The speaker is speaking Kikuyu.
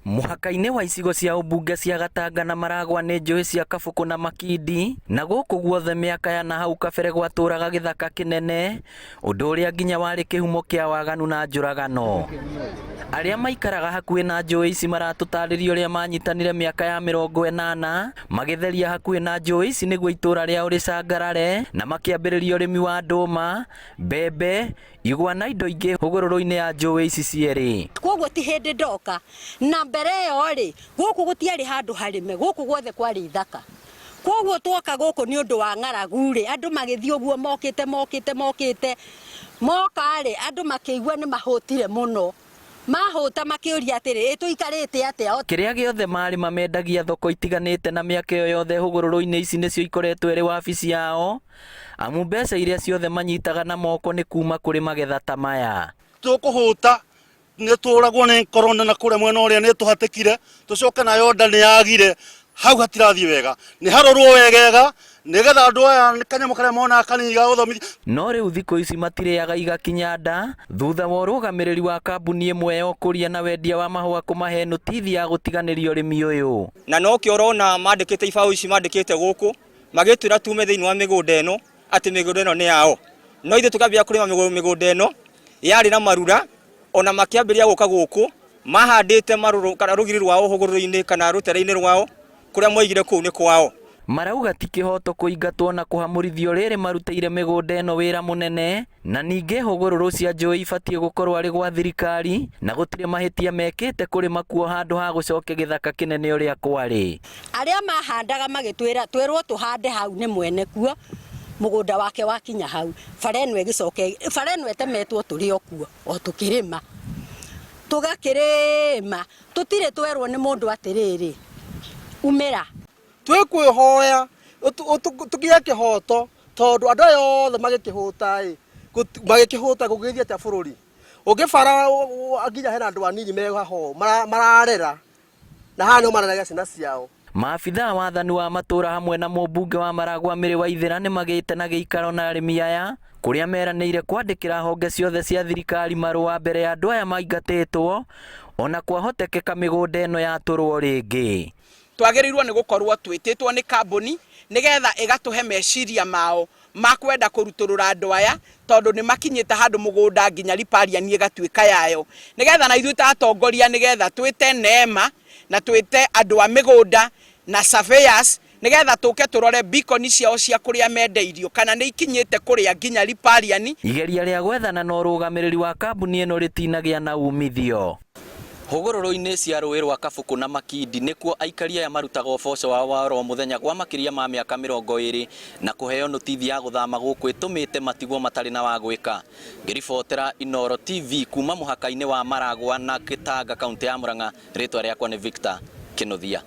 Muhaka-inĩ wa icigo cia ũmbunge cia Gatanga na Maragwa nĩ njũĩ cia Kabuku na Makindi, na gũkũ guothe mĩaka ya na hau kabere gwatũraga gĩthaka kĩnene, ũndũ ũrĩa nginya warĩ kĩhumo kĩa waganu na njũragano. Arĩa maikaraga hakuhĩ na njũĩ ici maratũtarĩria ũrĩa manyitanire mĩaka ya 80 magĩtheria hakuhĩ na njũĩ ici nĩguo itũra rĩao rĩcangarare, na makĩambĩrĩria ũrĩmi wa ndũma, mbembe, igwa na indo ingĩ hũgũrũrũ-inĩ ya njũĩ ici cierĩ. Koguo ti hĩndĩ ndoka na mbere ĩyo rĩ gũkũ gũtiarĩ handũ harĩme, gũkũ guothe kwarĩ ithaka. Koguo twoka gũkũ nĩ ũndũ wa ng'aragu rĩ, andũ magĩthiĩ ũguo mokĩte moka rĩ, andũ makĩigua nĩ mahũtire mũno. Mahũta makĩũria atĩrĩ tũikarĩte atĩa. Kĩrĩa gĩothe marĩ mamendagia thoko itiganĩte, na mĩaka ĩyo yothe hũgũrũrũ-inĩ ici nĩcio ikoretwo ĩrĩ wabici yao, amu mbeca iria ciothe manyitaga na moko nĩ kuma kũrĩ magetha ta maya. Tũkũhũta nĩ tũragwo nĩ korona na kũrĩa mwena ũrĩa nĩ tũhatĩkire, tũcoke nayo nda nĩ yagire, hau hatirathiĩ wega, nĩ harorwo wegega nĩgetha andũ aya nĩ kanyamũ karĩa monaga kanini ga gũthomithia. No rĩu thikũ ici matirĩaga igakinya nda thutha wa ũrũgamĩrĩri wa kambuni ĩmwe ya ũkũria na wendia wa mahũa kũmahe notithi ya gũtiganĩria ũrĩmi ũyũ. Na no kĩo ũrona mandĩkĩte ibaũ ici mandĩkĩte gũkũ magĩtwĩra tume thĩinĩ wa mĩgũnda ĩno atĩ mĩgũnda ĩno nĩ yao, no ithuĩ tũkambia kũrĩma mĩgũnda ĩno yarĩ na marura, ona makĩambĩrĩria gũka gũkũ mahandĩte marũrũ kana rũgiri rwao hũgũrũrũ-inĩ kana rũtere-inĩ rwao kũrĩa moigire kũu nĩ kwao. Marauga ti kĩhoto kũingatwo na kũhamũrithio rĩrĩ marutĩire mĩgũnda ĩno wĩra mũnene, na ningĩ hũgũrũrũ cia njũĩ ibatiĩ gũkorwo arĩ gwa thirikari, na gũtirĩ mahĩtia mekĩte kũrĩma kuo handũ ha gũcokia gĩthaka kĩnene ũrĩa kwarĩ. Arĩa mahandaga twĩrwo tũhande hau nĩ mwene kuo mũgũnda wake wakinya hau, bara ĩno ĩtemetwo tũrĩ o kuo o tũkĩrĩma tũgakĩrĩma, tũtirĩ twerwo nĩ mũndũ atĩrĩrĩ umĩra. Twĩkwĩhoya tũgĩe kĩhoto, tondũ andũ aya othe magĩkĩhũta gũgĩthiĩ atĩa bũrũri ũngĩbara nginya hena andũ anini meho mararera na haha nĩho mareraga ciana ciao. Maabithaa wathani wa matũra hamwe na mũmbunge wa Maragwa Mĩrĩ Waithĩra nĩ magĩte na gĩikaro na arĩmi aya, kũrĩa meranĩire kwandĩkĩra honge ciothe cia thirikari marũa mbere ya andũ aya maingatĩtwo, ona kwahotekeka mĩgũnda ĩno yatũrwo rĩngĩ. Twagĩrĩirwo nĩ gũkorwo twĩtĩtwo nĩ kambuni nĩgetha ĩgatũhe meciria mao makwenda kũrutũrũra andũ aya, tondũ nĩ makinyĩte handũ mũgũnda nginya ripariani ĩgatuĩka yayo, nĩgetha na ithuĩ ta atongoria nĩgetha twĩte neema na twĩte andũ a mĩgũnda na surveyors nĩgetha tũke tũrore beacon ciao cia kũrĩa mendeirio kana nĩ ikinyĩte kũrĩa nginya ripariani. Igeria rĩa gwethana na ũrũgamĩrĩri wa kambuni ĩno rĩtinagĩa na umithio. Hũgũrũrũ-inĩ cia rũĩ rwa Kabuku na Makindi nĩkuo aikari aya marutaga ũboco wao wa oro mũthenya gwa makĩria ma mĩaka 20 na kũheo notithi ya gũthama gũkũ ĩtũmĩte matigwo matarĩ na wa gwĩka. Ngĩribotera Inooro TV kuma mũhaka-inĩ wa Maragwa na Gĩtanga, kaunti ya Murang'a, rĩtwa rĩakwa nĩ Victor Kĩnuthia.